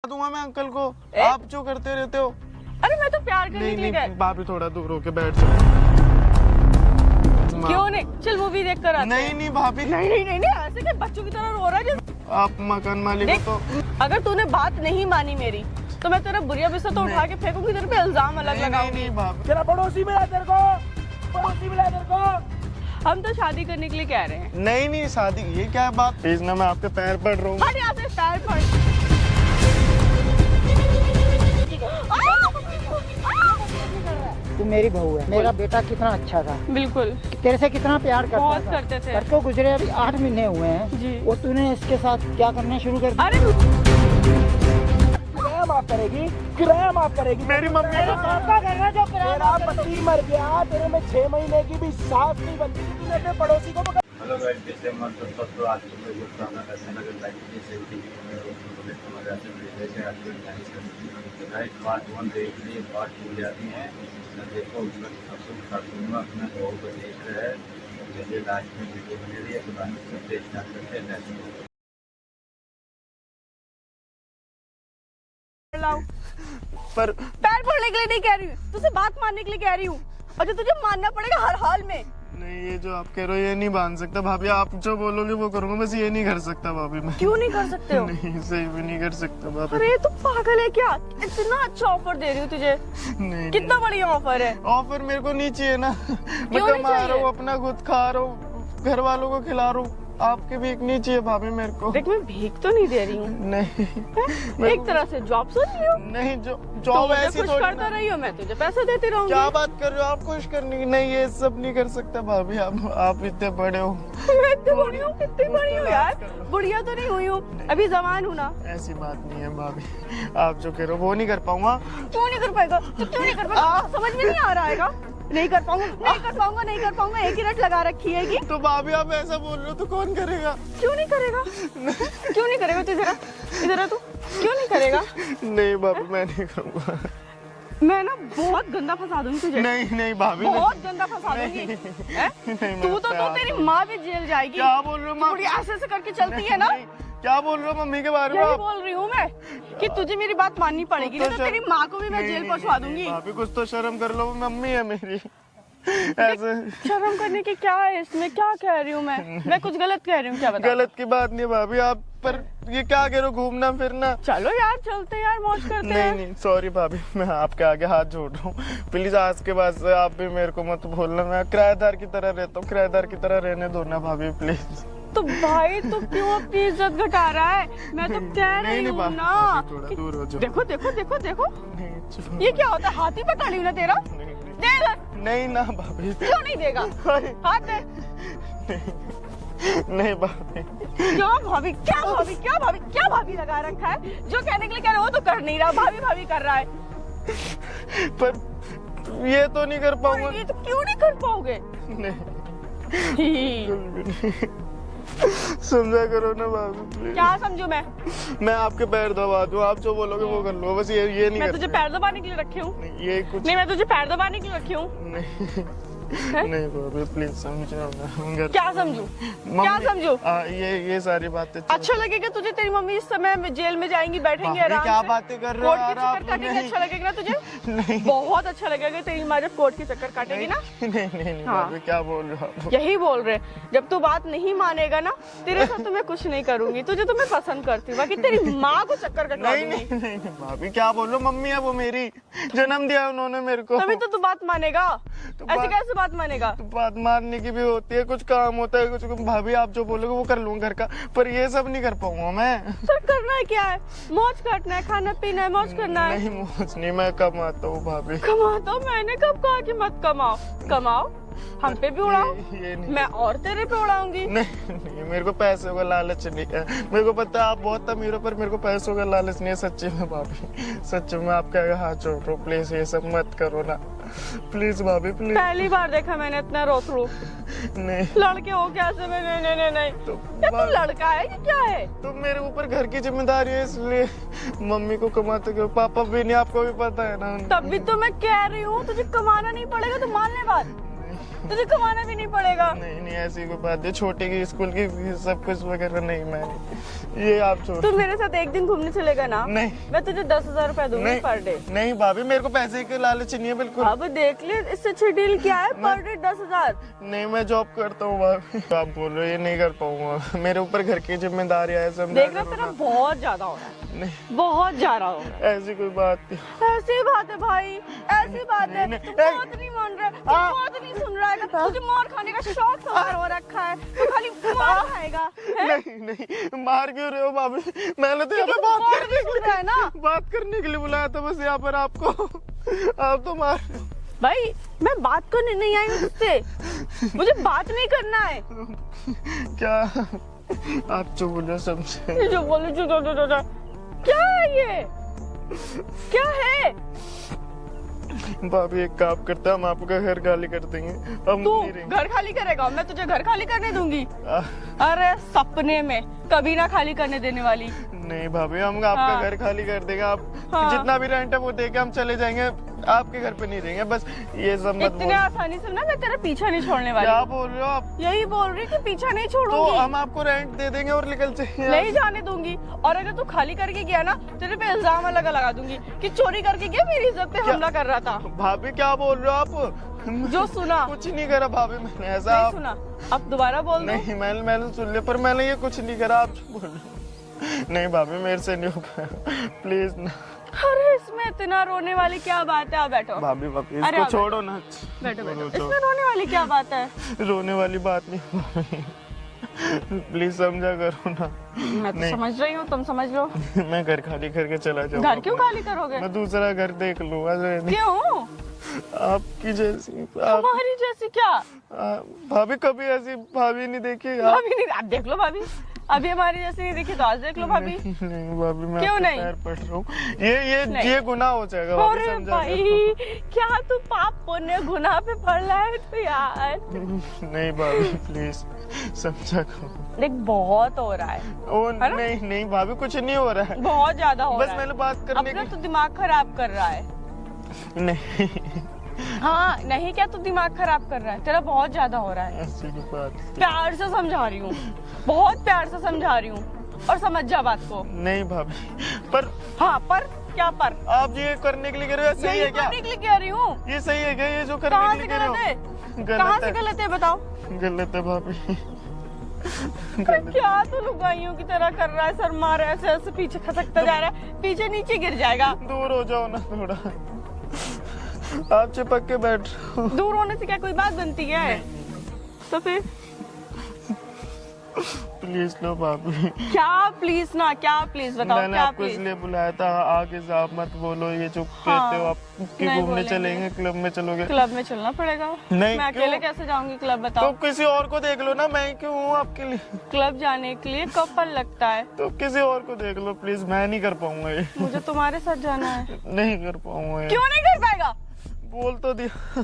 दूंगा मैं अंकल को। आप जो करते रहते हो। अरे मैं तो प्यार करने के लिए गई। भाभी थोड़ा दूर होके बैठ जाओ। क्यों नहीं, चल मूवी देख कर आते नहीं नहीं भाभी, नहीं नहीं नहीं नहीं, ऐसे क्या बच्चों की तरह रो रहा है। आप मकान मालिक हो तो। अगर तूने बात नहीं मानी मेरी तो मैं तेरा बुरिया बिस्तर तो उठा के फेंकूंगी, तेरे पे इल्जाम अलग लगाऊंगी। नहीं भाभी, तेरा पड़ोसी मिला तेरे को, पड़ोसी मिला तेरे को। हम तो शादी करने के लिए कह रहे हैं। नहीं नहीं शादी, ये क्या बात। प्लीज ना, मैं आपके पैर पड़ रहा हूँ। हट यहाँ से, पैर पड़। तू मेरी बहू है, मेरा बेटा कितना अच्छा था, बिल्कुल तेरे से कितना प्यार करता बहुत था। करते थे। घर को गुजरे अभी 8 महीने हुए हैं जी। और तूने इसके साथ क्या करना शुरू कर दिया। अरे किराया माफ करेगी, किराया माफ करेगी। मेरी मम्मी को करना जो तेरा पति मर गया, तेरे में 6 महीने की भी सांस नहीं बनती, तूने अपने पड़ोसी को पकड़। हेलो गाइस, जैसे हम तो आज सुबह जो खाना कैसे लगे लाइक की सेफ्टी की मजा से जैसे आपको गाइस पार्ट 1 देख लिए, पार्ट 2 जाती है ना, देखो उसमें सब खातून अपना बहू को देख रहे हैं। जैसे लास्ट में वीडियो बने रही है तो बाकी सबसे स्टार्ट करते हैं नेक्स्ट। पर पैर पड़ने के लिए नहीं कह रही हूँ, तुझसे बात मानने के लिए कह रही हूँ, और जो तुझे मानना पड़ेगा हर हाल में। नहीं, ये जो आप कह रहे हो ये नहीं बांध सकता भाभी। आप जो बोलोगे वो करूंगा, बस ये नहीं कर सकता भाभी मैं। क्यों नहीं कर सकते हो? नहीं, सही भी नहीं कर सकता भाभी। अरे तू पागल है क्या? इतना अच्छा ऑफर दे रही हूँ तुझे, नहीं, कितना बढ़िया ऑफर है। ऑफर मेरे को नहीं चाहिए ना। मैं क्यों नहीं कमा रहा चाहिए? हूँ, अपना खुद खा रहा हूँ, घर वालों को खिला रहा हूँ। आपके भी एक नहीं चाहिए भाभी मेरे को। देख मैं भीख तो नहीं दे रही हूँ, नहीं एक तरह से जॉब सोच रही हूँ। नहीं, जो तो जॉब मुझे ऐसी खुश थोड़ी करता ना। रही हो, मैं तुझे पैसे देती रहूंगी। क्या बात कर रहे हो आप? खुश करने की नहीं, ये सब नहीं कर सकता भाभी। आप इतने बड़े हो। मैं इतनी बड़ी हूँ, कितनी बड़ी हूँ यार, बुढ़िया तो नहीं हुई हूँ, अभी जवान हूँ ना। ऐसी बात नहीं है भाभी, आप जो कह रहे हो वो नहीं कर पाऊंगा। क्यों नहीं कर पाएगा? तो क्यों नहीं कर पाएगा? समझ में नहीं आ रहा है? नहीं कर पाऊंगा, नहीं कर पाऊंगा, नहीं कर पाऊंगा, एक ही रट लगा रखी है कि। तो भाभी आप ऐसा बोल रहे हो तो कौन करेगा? क्यों नहीं करेगा? क्यों नहीं करेगा? तू इधर आ, तू क्यों नहीं करेगा? नहीं भाभी, मैं नहीं करूँगा। मैं ना बहुत गंदा फंसा दूंगी तुझे। नहीं नहीं भाभी, बहुत गंदा फंसा दूंगी। हैं? नहीं, तू तो तेरी माँ भी जेल जाएगी। क्या बोल रहे हो माँ? थोड़ी ऐसे ऐसे करके चलती है ना। नहीं, क्या बोल रहे हो मम्मी के बारे में यही आप? बोल रही हूँ मैं कि तुझे मेरी बात माननी पड़ेगी, नहीं तो तेरी माँ को भी मैं नहीं, जेल नहीं, पहुंचवा नहीं, दूंगी। भाभी कुछ तो शर्म कर लो, वो मम्मी है मेरी। ऐसे शर्म करने की क्या है इसमें? क्या कह रही हूँ मैं कुछ गलत कह रही हूँ क्या? बता। गलत की बात नहीं है भाभी, आप पर ये क्या कह रहे हो, घूमना फिरना? चलो यार चलते यार, मौज करते नहीं हैं। नहीं सॉरी भाभी, मैं आपके आगे हाथ जोड़ रहा हूँ। प्लीज आज के बाद से आप भी मेरे को मत भूलना। मैं किराएदार की तरह रहता हूँ, किराएदार की तरह रहने दो ना भाभी प्लीज। तो भाई तू क्यों अपनी इज्जत घटा रहा है? मैं तो कह रही हूँ भाभी, ना भाभी, थोड़ा कि- दूर हो जाओ। देखो देखो देखो देखो, नहीं, चुप। ये क्या होता है? हाथी पे ताली ना तेरा। नहीं, नहीं, दे इधर। नहीं ना भाभी। क्यों नहीं देगा? अरे, हाथ दे। नहीं भाभी। क्या भाभी, क्या भाभी, क्या भाभी, क्या भाभी लगा रखा है? जो कहने के लिए कह रहे हो वो तो कर नहीं रहा, भाभी भाभी कर रहा है। पर ये तो नहीं कर पाऊंगा। ये तो क्यों नहीं कर पाओगे? नहीं, समझा करो ना भाभी प्लीज। क्या समझू मैं? मैं आपके पैर दबा दूं, आप जो बोलोगे वो कर लो, बस ये नहीं मैं कर तुझे पैर दबाने के लिए रखी हूँ? नहीं, ये कुछ नहीं, मैं तुझे पैर दबाने के लिए रखी हूँ। नहीं। है? नहीं भाभी प्लीज समझो ना। क्या समझू? क्या समझू? ये सारी बातें अच्छा लगेगा तुझे? तेरी मम्मी इस समय जेल में जाएंगी, बैठेंगी आराम क्या से, बातें कर रहे हो कोर्ट के यार आप? चक्कर काटेंगे। अच्छा लगेगा ना तुझे? नहीं बहुत अच्छा लगेगा तेरी माँ जब कोर्ट के चक्कर काटेगी ना। नहीं नहीं हाँ। भाभी क्या बोल रहे हो आप? यही बोल रहे, जब तू बात नहीं मानेगा ना, तेरे साथ तो मैं कुछ नहीं करूंगी। तुझे तो मैं पसंद करती हूँ, बाकी तेरी माँ को चक्कर कटवा नहीं दूंगी। नहीं नहीं भाभी क्या बोल रहे हो? मम्मी है वो मेरी, जन्म दिया उन्होंने मेरे को। तभी तो तू बात मानेगा। तो ऐसे कैसे बात मानेगा? तो बात मारने की भी होती है, कुछ काम होता है, कुछ भाभी आप जो बोलोगे वो कर लूंगा घर का, पर ये सब नहीं कर पाऊंगा मैं। सर करना है क्या है? मौज करना है, खाना पीना है, मौज करना है। नहीं मौज नहीं, मैं कमाता हूँ भाभी। कमाता हूँ? मैंने कब कहा कि मत कमाओ? कमाओ, हम पे भी उड़ाओ, ये नहीं। मैं और तेरे पे उड़ाऊंगी। नहीं नहीं, मेरे को पैसों का लालच नहीं है। मेरे को पता है आप बहुत अमीर हो, पर मेरे को पैसों का लालच नहीं है सच्ची में भाभी। सच्ची में आपके आगे हाथ जोड़ रहा हूँ, प्लीज ये सब मत करो ना प्लीज भाभी प्लीज। पहली बार देखा मैंने इतना रोतरू। नहीं लड़के हो कैसे में? नहीं नहीं नहीं, तो क्या तू लड़का है कि क्या है? तो मेरे ऊपर घर की जिम्मेदारी है, इसलिए मम्मी को कमाते क्यों? पापा भी नहीं, आपको भी पता है ना। तब भी तो मैं कह रही हूँ तुझे कमाना नहीं पड़ेगा, तो मान ले बात। तुझे कमाना भी नहीं पड़ेगा। नहीं नहीं ऐसी कोई बात है, छोटे की स्कूल की फीस सब कुछ वगैरह नहीं, मैं ये आप छोड़। तू मेरे साथ एक दिन घूमने चलेगा ना, नहीं मैं तुझे 10,000 रुपए दूंगी नहीं पर डे। नहीं भाभी, मेरे को पैसे की लालच नहीं है बिल्कुल। अब देख ले इससे अच्छी डील क्या है, पर डे 10,000। नहीं मैं जॉब करता हूँ भाभी, आप बोल रहे हो ये नहीं कर पाऊंगा, मेरे ऊपर घर की जिम्मेदारियां है, समझा देख रहा करो तेरा ना। बहुत ज्यादा हो रहा है, नहीं बहुत ज्यादा हो रहा ऐसी कोई बात नहीं। है। ऐसी बात है भाई, ऐसी बात है। नहीं, तू नहीं, बात नहीं मान रहा, तू बात नहीं सुन रहा है। तुझे मार खाने का शौक सवार हो रखा है, तू खाली मार खाएगा है? नहीं नहीं मार क्यों रहे हो भाभी, मैंने तो यहाँ पे तू बात बात करने नहीं सुन रहा है ना। बात करने के लिए बुलाया था बस यहाँ पर आपको, आप तो मार। भाई मैं बात करने नहीं आई हूँ तुझसे, मुझे बात नहीं करना है। क्या आप जो बोलो समझे। ये जो बोलो जो क्या है ये, क्या है? भाभी एक काम करता, हम आपका घर खाली कर देंगे, हम तू नहीं रहेंगे। घर खाली करेगा, मैं तुझे घर खाली करने दूंगी? आ, अरे सपने में कभी ना खाली करने देने वाली। नहीं भाभी, हम आपका हाँ। घर खाली कर देंगे, आप हाँ। जितना भी रेंट है वो देके हम चले जाएंगे, आपके घर पे नहीं रहेंगे, बस ये सब मत इतने बोलो। आसानी से ना मैं तेरा पीछा नहीं छोड़ने क्या वाली। बोल रहे हो आप? यही बोल रही कि पीछा नहीं तो छोड़ूंगी, हम आपको रेंट दे देंगे और निकल जाएंगे। नहीं जाने दूंगी। और अगर तू खाली करके गया ना, तेरे पे इल्जाम अलग लगा दूंगी कि चोरी करके गया, मेरी इज्जत पे हमला कर रहा था। भाभी क्या बोल रहे हो आप? जो सुना कुछ नहीं करा भाभी मैंने, ऐसा नहीं आप सुना, अब दोबारा बोल दो। नहीं, मैंने सुन लिया, पर मैंने ये कुछ नहीं करा, आप जो बोल रहे हो। नहीं भाभी मेरे से नहीं हो पाया, प्लीज ना। अरे इसमें इतना रोने वाली क्या बात है? आप बैठो, भाभी भाभी अरे इसको आप छोड़ो ना। बैठो बैठो। छोड़ो, इसमें रोने वाली क्या बात है? रोने वाली बात नहीं भाभी, प्लीज समझा करो ना। मैं तो नहीं। समझ रही हूँ, तुम समझ लो। मैं घर खाली करके चला जाऊंगा। घर क्यों खाली करोगे? मैं दूसरा घर देख लूंगा। क्यों? आपकी जैसी हमारी जैसी क्या? भाभी कभी ऐसी भाभी नहीं देखी आप? भाभी नहीं, आप देख लो भाभी, अभी हमारी जैसी नहीं दिखी तो आज देख लो भाभी। नहीं भाभी, मैं क्यों आपके नहीं? पैर पड़ रहा हूँ, नहीं। ये गुनाह हो जाएगा भाभी, अरे समझा भाई क्या तू पाप पुण्य गुनाह पे पड़ रहा है तो यार। करो। नहीं भाभी प्लीज समझा करो। देख बहुत हो रहा है, ओ है ना? नहीं नहीं भाभी कुछ नहीं हो रहा है, बहुत ज्यादा हो बस रहा है। मैंने बात करने अपना तो दिमाग खराब कर रहा है। की नहीं हाँ नहीं, क्या तू दिमाग खराब कर रहा है? तेरा बहुत ज्यादा हो रहा है। ऐसी कोई बात प्यार से समझा रही हूँ, बहुत प्यार से समझा रही हूँ, और समझ जा बात को। नहीं भाभी, पर हाँ पर क्या पर? आप ये करने के लिए कह रहे हो, सही है यही क्या? करने के लिए कह रही हूँ। ये सही है क्या, ये जो कहाँ करने से के लिए कह गलत रहे है? हो? कहाँ गलत से है, गलत है बताओ? गलत है भाभी। क्या तू लुगाइयों की तरह कर रहा है? सर मार ऐसे ऐसे पीछे खसकता जा रहा है, पीछे नीचे गिर जाएगा। दूर हो जाओ ना थोड़ा, आप चिपक के बैठ रहे हो। दूर होने से क्या कोई बात बनती है? तो फिर प्लीज लो भाभी, क्या प्लीज ना, क्या प्लीज बताओ, मैंने क्या आपको प्लीज? इसलिए बुलाया था, आगे से आप मत बोलो, ये जो हाँ, कहते हो आप कि नहीं घूमने बोलेंगे। चलेंगे, क्लब में चलोगे, क्लब में चलना पड़ेगा। नहीं, मैं अकेले क्यों? कैसे जाऊंगी क्लब तो बताओ? किसी और को देख लो ना, मैं क्यों हूँ आपके लिए? क्लब जाने के लिए कपल लगता है, तो किसी और को देख लो प्लीज, मैं नहीं कर पाऊंगा ये, मुझे तुम्हारे साथ जाना है। नहीं कर पाऊंगा ये। क्यों नहीं कर पाएगा? बोल तो दिया,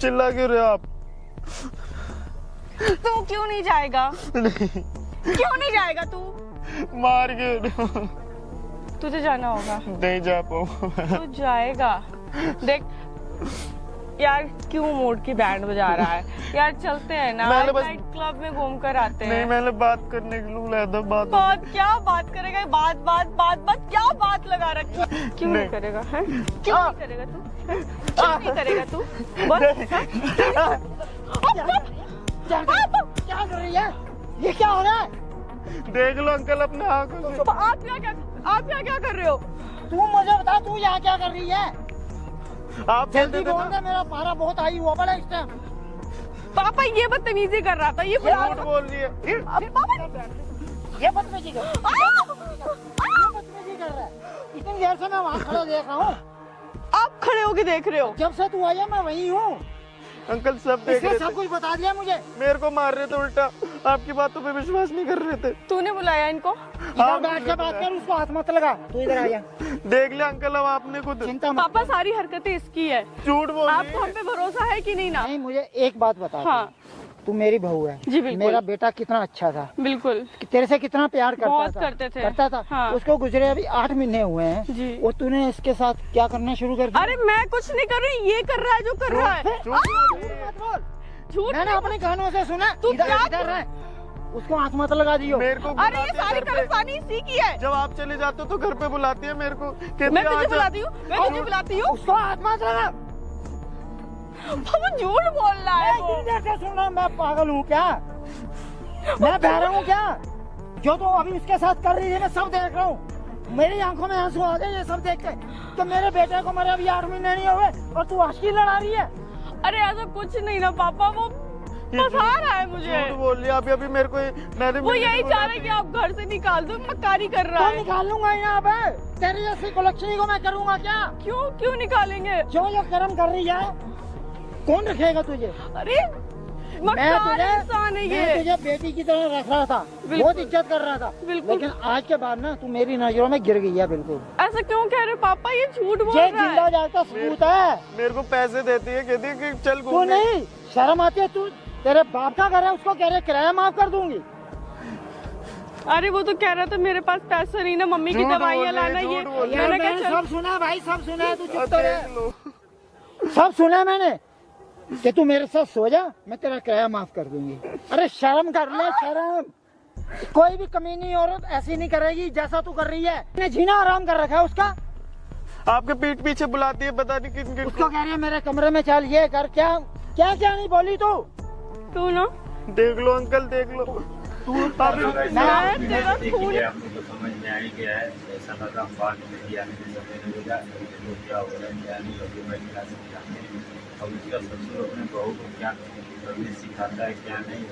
चिल्ला क्यों रहे हो आप? तू क्यों नहीं जाएगा? नहीं, क्यों नहीं जाएगा तू? मार क्यों रहे हो? तुझे जाना होगा, नहीं जा पाऊंगा। तू जाएगा। देख यार, क्यों मूड की बैंड बजा रहा है यार? चलते हैं ना, मैंने बस- नाइट क्लब में घूम कर आते नहीं हैं। मैंने बात करने के लिए बुलाया था, बात बात क्या बात करेगा? बात बात बात बात क्या बात लगा रखी? क्यों नहीं नहीं। करेगा है? क्यों नहीं करेगा तू? क्यों नहीं करेगा तू? बोल। क्या कर रही है? ये क्या हो रहा है? देख लो अंकल अपने आंखों से। आप क्या क्या कर रहे हो? तू मुझे बता, तू यहाँ क्या कर रही है? आप जल्दी कहते थे बोल ना, दे, मेरा पारा बहुत हाई हुआ पड़ा इस टाइम। पापा ये बदतमीजी कर रहा था, ये बुला झूठ बोल रही है। ये बदतमीजी कर रहा है। इतनी देर से मैं वहाँ खड़ा देख रहा हूँ, आप खड़े होके देख रहे हो? जब से तू आया मैं वहीं हूँ। अंकल सब देख इसने रहे सब थे, कुछ बता दिया मुझे। मेरे को मार रहे थे उल्टा, आपकी बातों पे विश्वास नहीं कर रहे थे। तूने बुलाया इनको? इधर बैठ के बात कर, उसको हाथ मत लगा। तू इधर आया, देख लिया अंकल, अब आपने खुद चिंता मत। पापा सारी हरकतें इसकी है। झूठ बोल रही आपको हम है। पे भरोसा है कि नहीं ना? नहीं, मुझे एक बात बता। हाँ तू मेरी बहू है। जी, बिल्कुल। मेरा बेटा कितना अच्छा था, बिल्कुल तेरे से कितना प्यार करता बहुत था, करते थे। करता था। हाँ। उसको गुजरे अभी 8 महीने हुए हैं जी। और तूने इसके साथ क्या करना शुरू कर दिया? अरे मैं कुछ नहीं कर रही, ये कर रहा है जो कर रहा है। झूठ मत बोल। झूठ मैंने नहीं अपने कानों से सुना। तू इधर क्या इधर है, उसको हाथ मत लगा दियो। मेरे को अरे ये बुलाती है सारी घर पे। कलसानी इसी की है। जब आप चले जाते हो तो घर पे बुलाती है मेरे को, कहती मैं है, तुझे "आजा।" बुलाती हूँ, मैं तुझे बुलाती हूँ। उसको हाथ मत लगा। वो झूठ बोल रहा है वो। मैं इधर से सुन रहा हूँ, मैं पागल हूँ क्या? मैं बहरा हूँ क्या? जो तो अभी उसके साथ कर रही है मैं सब देख रहा हूँ। मेरी आंखों में आंसू आ गए ये सब देख के। तो मेरे बेटे को मरे अभी 8 महीने नहीं हुए और तू आशिकी लड़ा रही है। अरे ऐसा कुछ नहीं ना पापा, वो ये फंसा रहा है मुझे। झूठ बोल रही है। अभी अभी मेरे को मैंने वो यही चाह रहा है कि आप घर से निकाल दो, मक्कारी कर रहा तो है। निकाल लूंगा यहाँ पे। तेरी जैसी कुलक्षणी को मैं करूंगा क्या? क्यों क्यों निकालेंगे? जो जो कर्म कर रही है कौन रखेगा तुझे? अरे मैं मक्कार इंसान है मैं ये। तुझे बेटी की तरह रख रहा था, बिल्कुल। बहुत इज्जत कर रहा था। बिल्कुल। लेकिन आज के बाद ना तू मेरी नजरों में गिर गई है बिल्कुल। ऐसा क्यों कह रहे हो पापा, ये झूठ बोल ये रहा जिंदा है। जागता सबूत है। मेरे को पैसे देती है, कहती है कि चल तू घूमने। नहीं शर्म आती है? तू तेरे बाप का घर है, उसको कह रहे किराया माफ कर दूंगी। अरे वो तो कह रहा था मेरे पास पैसा नहीं ना, मम्मी की झूठ दवाइयाँ बोल रहे, लाना। ये झूठ बोल रहे। यार मैंने मैंने कहा सब सुना भाई, सब सुना है, तू चुप अब तो देख रह। लो। सब सुना मैंने कि तू मेरे साथ सो जा, मैं तेरा किराया माफ कर दूंगी। अरे शर्म कर ले, शर्म। कोई भी कमीनी औरत ऐसी नहीं करेगी जैसा तू कर रही है। ने जीना आराम कर रखा है उसका। आपके पीठ पीछे बुलाती है, पता नहीं किन किन उसको कह रही है मेरे कमरे में चल, ये कर। क्या क्या क्या नहीं बोली तू? तू ना देख लो अंकल, देख लो। मैं तेरा खून। आपको तो समझ में आ ही गया है। ऐसा लगा बात में किया नहीं, समय लगेगा तो क्या होगा क्या नहीं होगी, मैं क्या समझाते हैं। अब उसका ससुर अपने बहू को क्या करने सिखाता है क्या नहीं।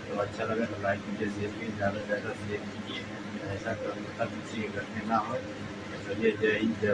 तो अच्छा लगा तो लाइक कीजिए, शेयर कीजिए, ज़्यादा से ज़्यादा शेयर कीजिए। ऐसा कभी तक किसी के घर में ना हो। चलिए, जय हिंद, जय